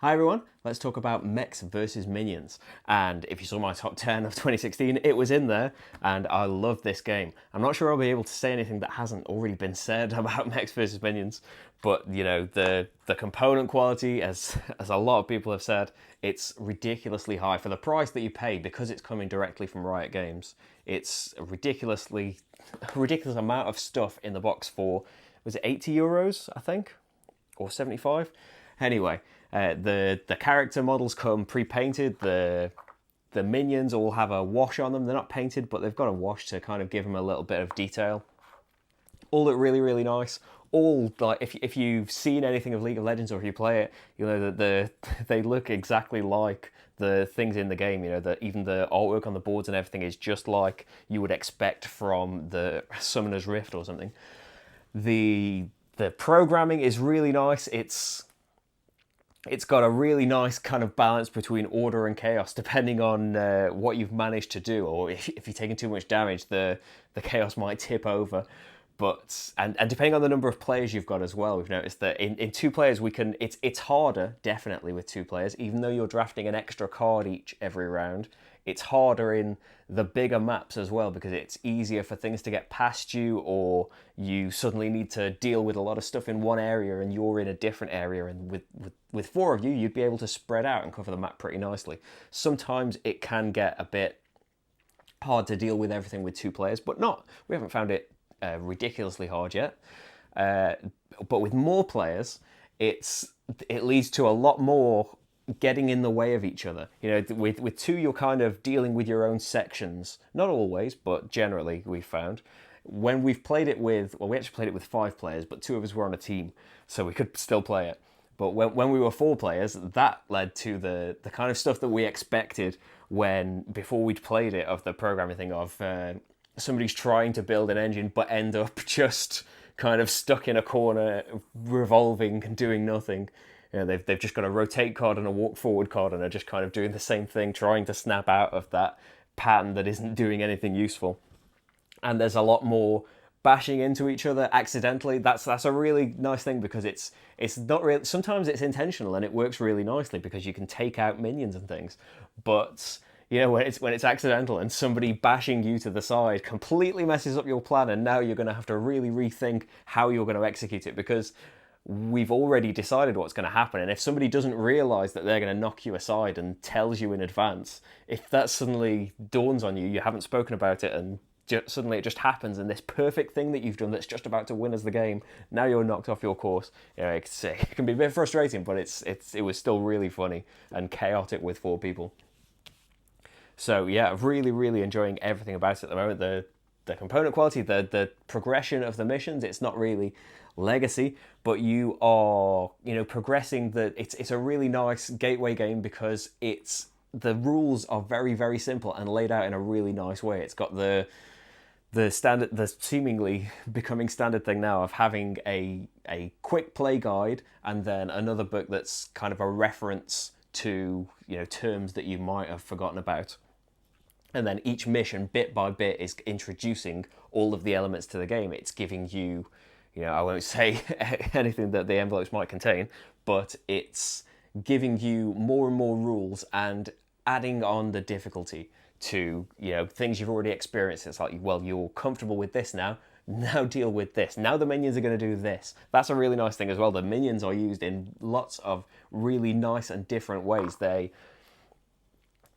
Hi everyone, let's talk about Mechs versus Minions. And if you saw my top 10 of 2016, it was in there, and I love this game. I'm not sure I'll be able to say anything that hasn't already been said about Mechs versus Minions, but you know, the component quality, as a lot of people have said, it's ridiculously high for the price that you pay because it's coming directly from Riot Games. It's a ridiculous amount of stuff in the box for, was it 80 euros, I think? Or 75? Anyway, the character models come pre-painted. The minions all have a wash on them. They're not painted, but they've got a wash to kind of give them a little bit of detail. All look really, really nice. All, like, if you've seen anything of League of Legends or if you play it, you know that they look exactly like the things in the game. You know that even the artwork on the boards and everything is just like you would expect from the Summoner's Rift or something. The programming is really nice. It's got a really nice kind of balance between order and chaos, depending on what you've managed to do, or if you're taking too much damage, the chaos might tip over. But and depending on the number of players you've got as well, we've noticed that in two players it's harder, definitely, with two players, even though you're drafting an extra card each every round. It's harder in the bigger maps as well because it's easier for things to get past you, or you suddenly need to deal with a lot of stuff in one area and you're in a different area, and with four of you, you'd be able to spread out and cover the map pretty nicely. Sometimes it can get a bit hard to deal with everything with two players, but we haven't found it ridiculously hard yet. But with more players, it leads to a lot more getting in the way of each other. You know, with two, you're kind of dealing with your own sections. Not always, but generally we've found. When we've played it with, well, we actually played it with 5 players, but 2 of us were on a team, so we could still play it. But when we were 4 players, that led to the kind of stuff that we expected before we'd played it, of the programming thing of somebody's trying to build an engine but end up just kind of stuck in a corner, revolving and doing nothing. You know, they've just got a rotate card and a walk forward card and are just kind of doing the same thing, trying to snap out of that pattern that isn't doing anything useful. And there's a lot more bashing into each other accidentally. That's a really nice thing because it's not really. Sometimes it's intentional and it works really nicely because you can take out minions and things. But you know, when it's accidental and somebody bashing you to the side completely messes up your plan, and now you're going to have to really rethink how you're going to execute it because we've already decided what's going to happen. And if somebody doesn't realise that they're going to knock you aside and tells you in advance, if that suddenly dawns on you, you haven't spoken about it, and suddenly it just happens, and this perfect thing that you've done that's just about to win us the game, now you're knocked off your course. You know, it can be a bit frustrating, but it was still really funny and chaotic with 4 people. So yeah, really, really enjoying everything about it at the moment. The component quality, the progression of the missions. It's not really legacy, but you are, you know, progressing. It's a really nice gateway game because the rules are very, very simple and laid out in a really nice way. It's got the seemingly becoming standard thing now of having a quick play guide and then another book that's kind of a reference to, you know, terms that you might have forgotten about. And then each mission, bit by bit, is introducing all of the elements to the game. It's giving you, you know, I won't say anything that the envelopes might contain, but it's giving you more and more rules and adding on the difficulty to, you know, things you've already experienced. It's like, well, you're comfortable with this now deal with this. Now the minions are going to do this. That's a really nice thing as well. The minions are used in lots of really nice and different ways.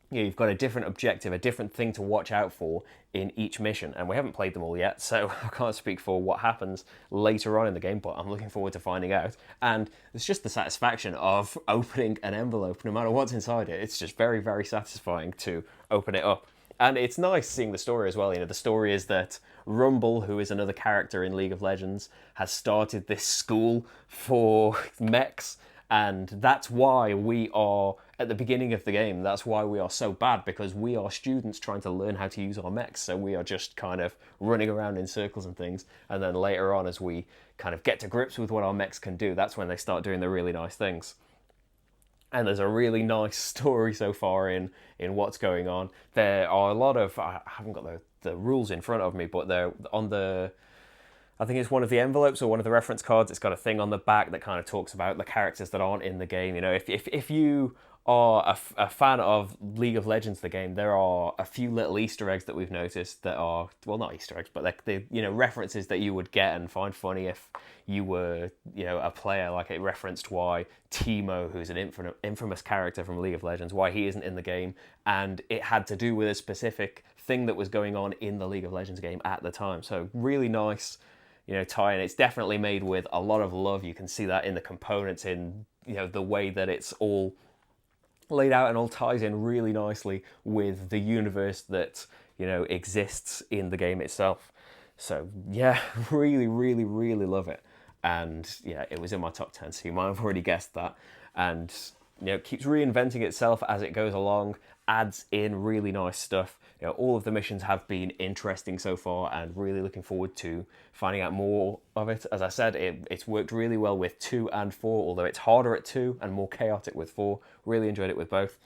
You've got a different objective, a different thing to watch out for in each mission, and we haven't played them all yet, so I can't speak for what happens later on in the game, but I'm looking forward to finding out. And it's just the satisfaction of opening an envelope, no matter what's inside it. It's just very, very satisfying to open it up. And it's nice seeing the story as well. You know, the story is that Rumble, who is another character in League of Legends, has started this school for mechs, and that's why we are at the beginning of the game. That's why we are so bad, because we are students trying to learn how to use our mechs. So we are just kind of running around in circles and things. And then later on, as we kind of get to grips with what our mechs can do, that's when they start doing the really nice things. And there's a really nice story so far in what's going on. There are a lot of, I haven't got the rules in front of me, but they're on the I think it's one of the envelopes or one of the reference cards. It's got a thing on the back that kind of talks about the characters that aren't in the game. You know, if you are a fan of League of Legends, the game, there are a few little Easter eggs that we've noticed that are, well, not Easter eggs, but like the, you know, references that you would get and find funny if you were, you know, a player. Like it referenced why Teemo, who's an infamous character from League of Legends, why he isn't in the game, and it had to do with a specific thing that was going on in the League of Legends game at the time. So really nice, you know, tie-in. It's definitely made with a lot of love. You can see that in the components, in, you know, the way that it's all laid out and all ties in really nicely with the universe that, you know, exists in the game itself. So yeah, really, really, really love it. And yeah, it was in my top 10, so you might have already guessed that. And you know, it keeps reinventing itself as it goes along, adds in really nice stuff. You know, all of the missions have been interesting so far, and really looking forward to finding out more of it. As I said, it's worked really well with 2 and 4, although it's harder at 2 and more chaotic with 4. Really enjoyed it with both.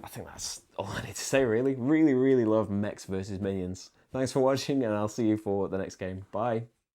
I think that's all I need to say, really. Really, really love Mechs versus Minions. Thanks for watching, and I'll see you for the next game. Bye.